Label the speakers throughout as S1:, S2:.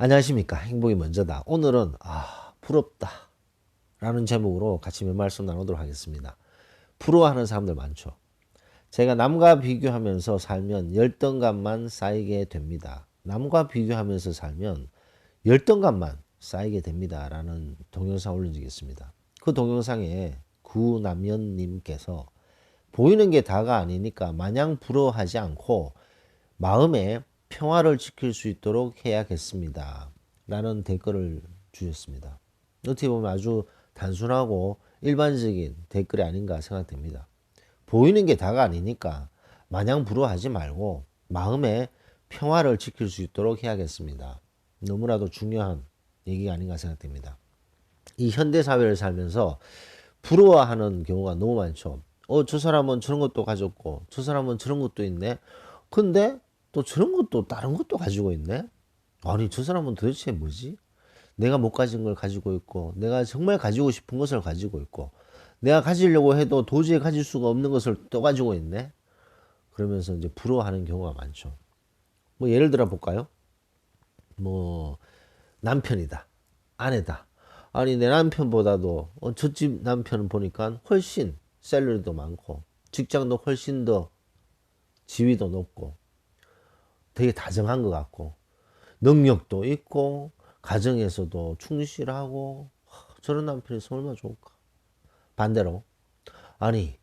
S1: 안녕하십니까. 행복이 먼저다. 오늘은 부럽다 라는 제목으로 같이 몇 말씀 나누도록 하겠습니다. 부러워하는 사람들 많죠. 제가 남과 비교하면서 살면 열등감만 쌓이게 됩니다. 남과 비교하면서 살면 열등감만 쌓이게 됩니다 라는 동영상 올린 적이 있습니다. 그 동영상에 구남연님께서 보이는 게 다가 아니니까 마냥 부러워하지 않고 마음에 평화를 지킬 수 있도록 해야겠습니다 라는 댓글을 주셨습니다. 어떻게 보면 아주 단순하고 일반적인 댓글이 아닌가 생각됩니다. 보이는 게 다가 아니니까 마냥 부러워하지 말고 마음에 평화를 지킬 수 있도록 해야겠습니다. 너무나도 중요한 얘기가 아닌가 생각됩니다. 이 현대사회를 살면서 부러워하는 경우가 너무 많죠. 저 사람은 저런 것도 가졌고 저 사람은 저런 것도 있네. 근데 또 저런 것도 다른 것도 가지고 있네. 아니 저 사람은 도대체 뭐지? 내가 못 가진 걸 가지고 있고 내가 정말 가지고 싶은 것을 가지고 있고 내가 가지려고 해도 도저히 가질 수가 없는 것을 또 가지고 있네. 그러면서 이제 부러워하는 경우가 많죠. 뭐 예를 들어 볼까요? 뭐 남편이다, 아내다. 아니 내 남편보다도 저집 남편은 보니까 훨씬 샐러리도 많고 직장도 훨씬 더 지위도 높고 되게 다정한 것 같고 능력도 있고 가정에서도 충실하고 저런 남편이 있으면 얼마나 좋을까. 반대로 아니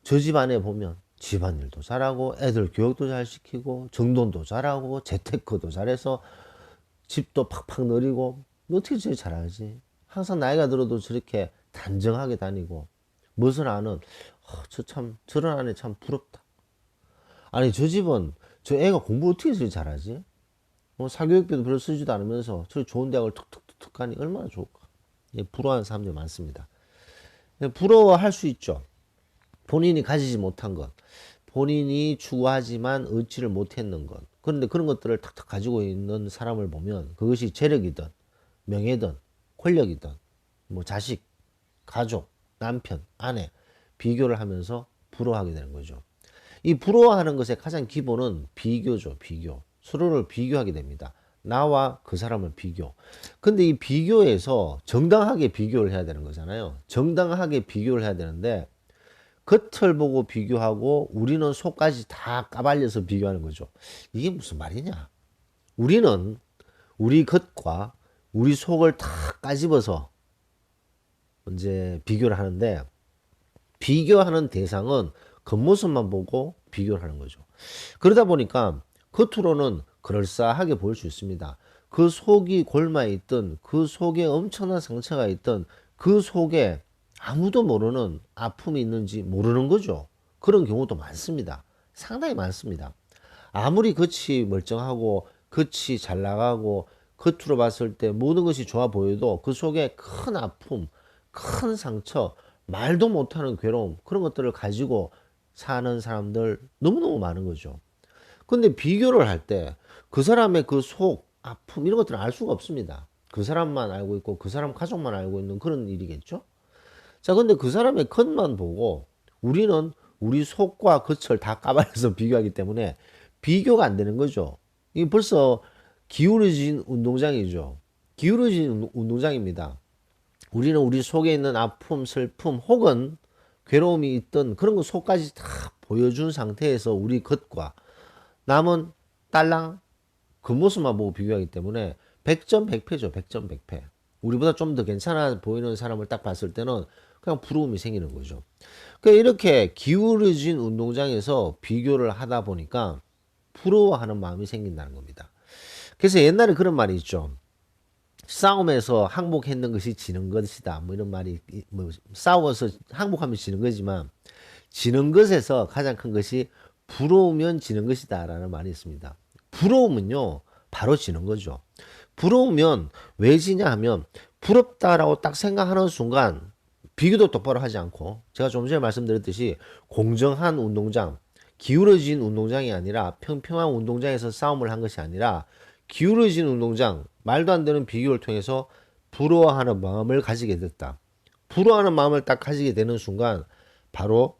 S1: 저 집안에 보면 집안일도 잘하고 애들 교육도 잘 시키고 정돈도 잘하고 재테크도 잘해서 집도 팍팍 늘이고 어떻게 저렇게 잘하지. 항상 나이가 들어도 저렇게 단정하게 다니고 무엇을 아는 저런 아내 참 부럽다. 아니 저 집은 저 애가 공부 어떻게 저렇게 잘하지. 사교육비도 별로 쓰지도 않으면서 저 좋은 대학을 툭툭툭툭 가니 얼마나 좋을까. 예, 부러워하는 사람들이 많습니다. 예, 부러워할 수 있죠. 본인이 가지지 못한 것, 본인이 추구하지만 얻지를 못했는 것. 그런데 그런 것들을 탁탁 가지고 있는 사람을 보면 그것이 재력이든 명예든 권력이든 뭐 자식, 가족, 남편, 아내 비교를 하면서 부러워하게 되는 거죠. 이 부러워하는 것의 가장 기본은 비교죠. 비교. 서로를 비교하게 됩니다. 나와 그 사람을 비교. 근데 이 비교에서 정당하게 비교를 해야 되는 거잖아요. 정당하게 비교를 해야 되는데 겉을 보고 비교하고 우리는 속까지 다 까발려서 비교하는 거죠. 이게 무슨 말이냐? 우리는 우리 겉과 우리 속을 다 까집어서 이제 비교를 하는데 비교하는 대상은 겉모습만 보고 비교를 하는 거죠. 그러다 보니까 겉으로는 그럴싸하게 보일 수 있습니다. 그 속이 골마 있던 그 속에 엄청난 상처가 있던 그 속에 아무도 모르는 아픔이 있는지 모르는 거죠. 그런 경우도 많습니다. 상당히 많습니다. 아무리 겉이 멀쩡하고 겉이 잘 나가고 겉으로 봤을 때 모든 것이 좋아 보여도 그 속에 큰 아픔, 큰 상처, 말도 못하는 괴로움 그런 것들을 가지고 사는 사람들 너무너무 많은 거죠. 근데 비교를 할 때 그 사람의 그 속, 아픔 이런 것들을 알 수가 없습니다. 그 사람만 알고 있고 그 사람 가족만 알고 있는 그런 일이겠죠. 자, 근데 그 사람의 겉만 보고 우리는 우리 속과 겉을 다 까발려서 비교하기 때문에 비교가 안 되는 거죠. 이게 벌써 기울어진 운동장이죠. 기울어진 운동장입니다. 우리는 우리 속에 있는 아픔, 슬픔 혹은 괴로움이 있던 그런 거 속까지 다 보여준 상태에서 우리 겉과 남은 딸랑 그 모습만 보고 비교하기 때문에 100점 100패죠. 100점 100패. 우리보다 좀 더 괜찮아 보이는 사람을 딱 봤을 때는 그냥 부러움이 생기는 거죠. 그러니까 이렇게 기울어진 운동장에서 비교를 하다 보니까 부러워하는 마음이 생긴다는 겁니다. 그래서 옛날에 그런 말이 있죠. 싸움에서 항복했는 것이 지는 것이다. 뭐 이런 말이 뭐 싸워서 항복하면 지는 거지만 지는 것에서 가장 큰 것이 부러우면 지는 것이다라는 말이 있습니다. 부러우면요 바로 지는 거죠. 부러우면 왜 지냐 하면 부럽다라고 딱 생각하는 순간 비교도 똑바로 하지 않고 제가 좀 전에 말씀드렸듯이 공정한 운동장, 기울어진 운동장이 아니라 평평한 운동장에서 싸움을 한 것이 아니라 기울어진 운동장, 말도 안 되는 비교를 통해서 부러워하는 마음을 가지게 됐다. 부러워하는 마음을 딱 가지게 되는 순간 바로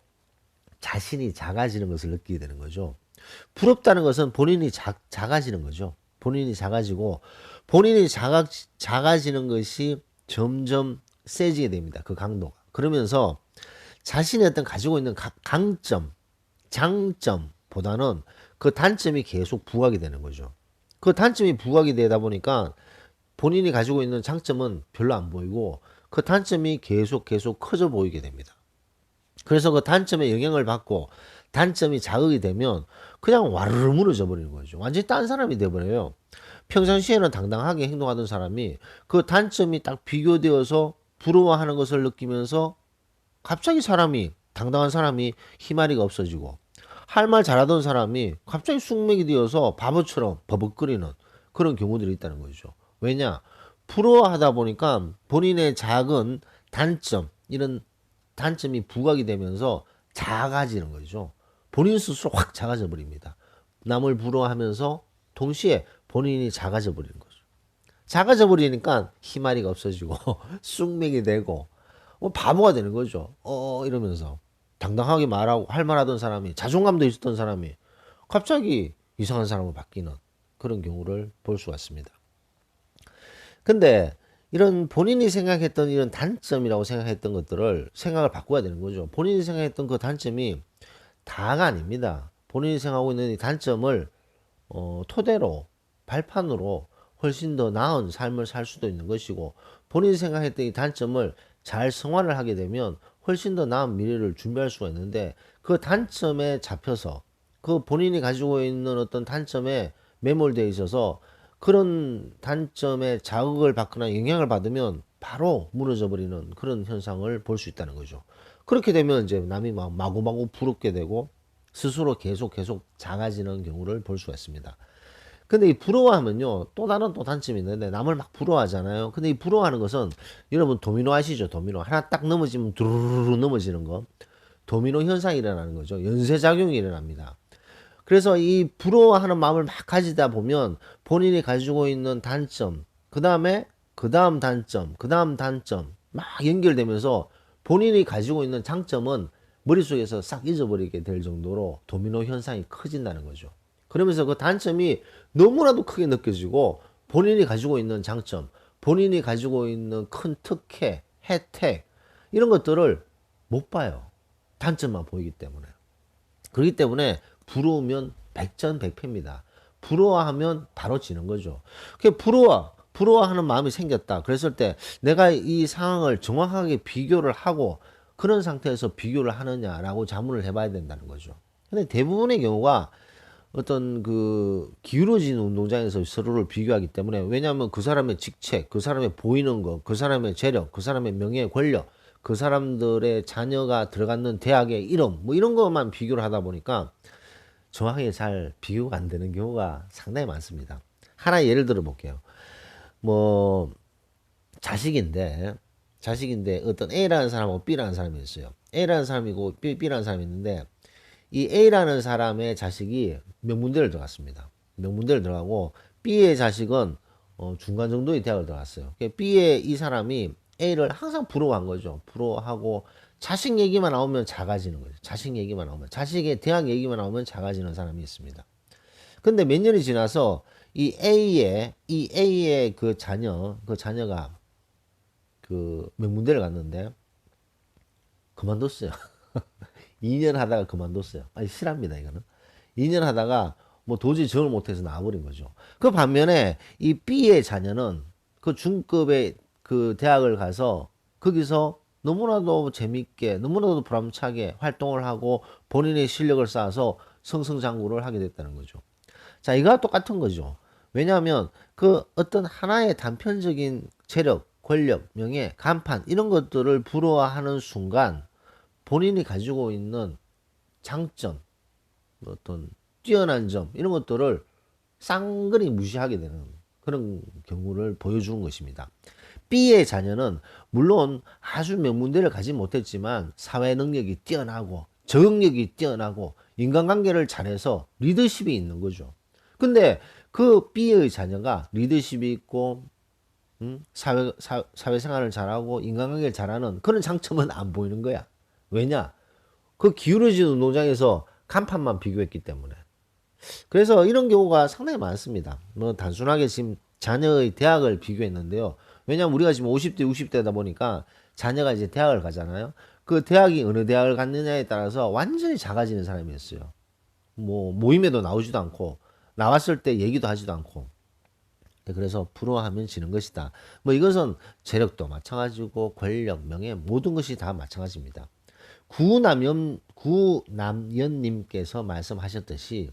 S1: 자신이 작아지는 것을 느끼게 되는 거죠. 부럽다는 것은 본인이 작아지는 거죠. 본인이 작아지고 본인이 작아지는 것이 점점 세지게 됩니다. 그 강도가. 그러면서 자신이 어떤 가지고 있는 강점, 장점보다는 그 단점이 계속 부각이 되는 거죠. 그 단점이 부각이 되다 보니까 본인이 가지고 있는 장점은 별로 안 보이고 그 단점이 계속 커져 보이게 됩니다. 그래서 그 단점에 영향을 받고 단점이 자극이 되면 그냥 와르르 무너져 버리는 거죠. 완전히 딴 사람이 돼버려요. 평상시에는 당당하게 행동하던 사람이 그 단점이 딱 비교되어서 부러워하는 것을 느끼면서 갑자기 당당한 사람이 희마리가 없어지고 할 말 잘하던 사람이 갑자기 쑥맥이 되어서 바보처럼 버벅거리는 그런 경우들이 있다는 거죠. 왜냐? 부러워하다 보니까 본인의 작은 단점, 이런 단점이 부각이 되면서 작아지는 거죠. 본인 스스로 확 작아져 버립니다. 남을 부러워하면서 동시에 본인이 작아져 버리는 거죠. 작아져 버리니까 희마리가 없어지고 쑥맥이 되고 바보가 되는 거죠. 이러면서 당당하게 말하고 할 말하던 사람이 자존감도 있었던 사람이 갑자기 이상한 사람으로 바뀌는 그런 경우를 볼 수가 있습니다. 근데 이런 본인이 생각했던 이런 단점이라고 생각했던 것들을 생각을 바꿔야 되는 거죠. 본인이 생각했던 그 단점이 다가 아닙니다. 본인이 생각하고 있는 이 단점을 토대로 발판으로 훨씬 더 나은 삶을 살 수도 있는 것이고 본인이 생각했던 이 단점을 잘 성화를 하게 되면 훨씬 더 나은 미래를 준비할 수가 있는데 그 단점에 잡혀서 그 본인이 가지고 있는 어떤 단점에 매몰되어 있어서 그런 단점에 자극을 받거나 영향을 받으면 바로 무너져 버리는 그런 현상을 볼 수 있다는 거죠. 그렇게 되면 이제 남이 막 마구마구 부럽게 되고 스스로 계속 작아지는 경우를 볼 수가 있습니다. 근데 이 부러워하면요, 또 다른 또 단점이 있는데 남을 막 부러워하잖아요. 근데 이 부러워하는 것은 여러분 도미노 아시죠? 도미노 하나 딱 넘어지면 두루루루 넘어지는 거. 도미노 현상이 일어나는 거죠. 연쇄작용이 일어납니다. 그래서 이 부러워하는 마음을 막 가지다 보면 본인이 가지고 있는 단점, 그 다음에 그 다음 단점, 그 다음 단점 막 연결되면서 본인이 가지고 있는 장점은 머릿속에서 싹 잊어버리게 될 정도로 도미노 현상이 커진다는 거죠. 그러면서 그 단점이 너무나도 크게 느껴지고 본인이 가지고 있는 장점, 본인이 가지고 있는 큰 특혜, 혜택 이런 것들을 못 봐요. 단점만 보이기 때문에. 그렇기 때문에 부러우면 백전백패입니다. 부러워하면 바로 지는 거죠. 부러워하는 마음이 생겼다. 그랬을 때 내가 이 상황을 정확하게 비교를 하고 그런 상태에서 비교를 하느냐라고 자문을 해봐야 된다는 거죠. 근데 대부분의 경우가 어떤 그 기울어진 운동장에서 서로를 비교하기 때문에 왜냐하면 그 사람의 직책, 그 사람의 보이는 것, 그 사람의 재력, 그 사람의 명예, 권력, 그 사람들의 자녀가 들어갔는 대학의 이름 뭐 이런 것만 비교를 하다 보니까 정확하게 잘 비교가 안 되는 경우가 상당히 많습니다. 하나 예를 들어 볼게요. 뭐 자식인데 어떤 A라는 사람하고 B라는 사람이 있어요. A라는 사람이고 B라는 사람이 있는데 이 A라는 사람의 자식이 명문대를 들어갔습니다. 명문대를 들어가고 B의 자식은 중간 정도의 대학을 들어갔어요. B의 이 사람이 A를 항상 부러워한 거죠. 부러워하고 자식 얘기만 나오면 작아지는 거죠. 자식 얘기만 나오면 자식의 대학 얘기만 나오면 작아지는 사람이 있습니다. 근데 몇 년이 지나서 이 A의 그 자녀가 그 명문대를 갔는데 그만뒀어요. 2년 하다가 그만뒀어요. 아니 실합니다 이거는. 2년 하다가 뭐 도저히 적응을 못해서 나와버린 거죠. 그 반면에 이 B의 자녀는 그 중급의 그 대학을 가서 거기서 너무나도 재밌게 너무나도 보람차게 활동을 하고 본인의 실력을 쌓아서 승승장구를 하게 됐다는 거죠. 자, 이거와 똑같은 거죠. 왜냐하면 그 어떤 하나의 단편적인 재력, 권력, 명예, 간판 이런 것들을 부러워하는 순간 본인이 가지고 있는 장점, 어떤 뛰어난 점 이런 것들을 쌍그리 무시하게 되는 그런 경우를 보여주는 것입니다. B의 자녀는 물론 아주 명문대를 가지 못했지만 사회 능력이 뛰어나고 적응력이 뛰어나고 인간관계를 잘해서 리더십이 있는 거죠. 근데 그 B의 자녀가 리더십이 있고 사회생활을 잘하고 인간관계를 잘하는 그런 장점은 안 보이는 거야. 왜냐? 그 기울어진 운동장에서 간판만 비교했기 때문에. 그래서 이런 경우가 상당히 많습니다. 뭐 단순하게 지금 자녀의 대학을 비교했는데요. 왜냐하면 우리가 지금 50대, 60대다 보니까 자녀가 이제 대학을 가잖아요. 그 대학이 어느 대학을 갔느냐에 따라서 완전히 작아지는 사람이었어요. 뭐 모임에도 나오지도 않고 나왔을 때 얘기도 하지도 않고. 그래서 부러워하면 지는 것이다. 뭐 이것은 재력도 마찬가지고 권력, 명예 모든 것이 다 마찬가지입니다. 구남연님께서 말씀하셨듯이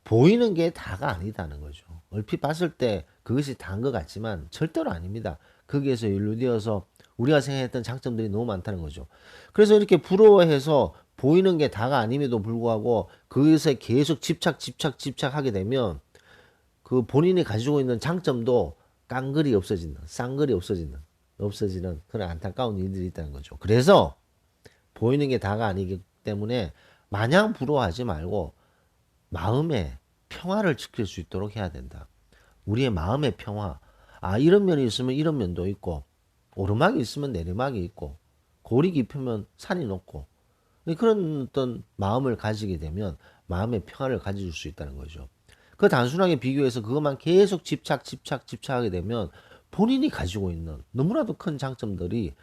S1: 보이는 게 다가 아니다는 거죠. 얼핏 봤을 때 그것이 다인 것 같지만 절대로 아닙니다. 거기에서 연루되어서 우리가 생각했던 장점들이 너무 많다는 거죠. 그래서 이렇게 부러워해서 보이는 게 다가 아님에도 불구하고 그것에 계속 집착하게 되면 그 본인이 가지고 있는 장점도 깡글이 없어지는, 쌍글이 없어지는 그런 안타까운 일들이 있다는 거죠. 그래서 보이는 게 다가 아니기 때문에 마냥 부러워하지 말고 마음의 평화를 지킬 수 있도록 해야 된다. 우리의 마음의 평화. 아, 이런 면이 있으면 이런 면도 있고, 오르막이 있으면 내리막이 있고, 골이 깊으면 산이 높고, 그런 어떤 마음을 가지게 되면 마음의 평화를 가질 수 있다는 거죠. 그 단순하게 비교해서 그것만 계속 집착하게 되면 본인이 가지고 있는 너무나도 큰 장점들이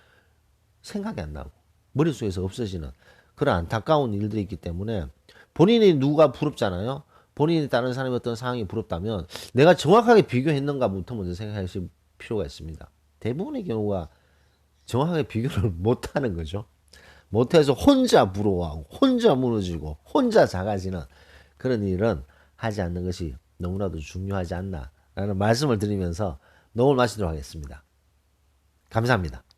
S1: 생각이 안 나고 머릿속에서 없어지는 그런 안타까운 일들이 있기 때문에 본인이 누가 부럽잖아요. 본인이 다른 사람의 어떤 상황이 부럽다면 내가 정확하게 비교했는가부터 먼저 생각하실 필요가 있습니다. 대부분의 경우가 정확하게 비교를 못하는 거죠. 못해서 혼자 부러워하고 혼자 무너지고 혼자 작아지는 그런 일은 하지 않는 것이 너무나도 중요하지 않나라는 말씀을 드리면서 녹음을 마치도록 하겠습니다. 감사합니다.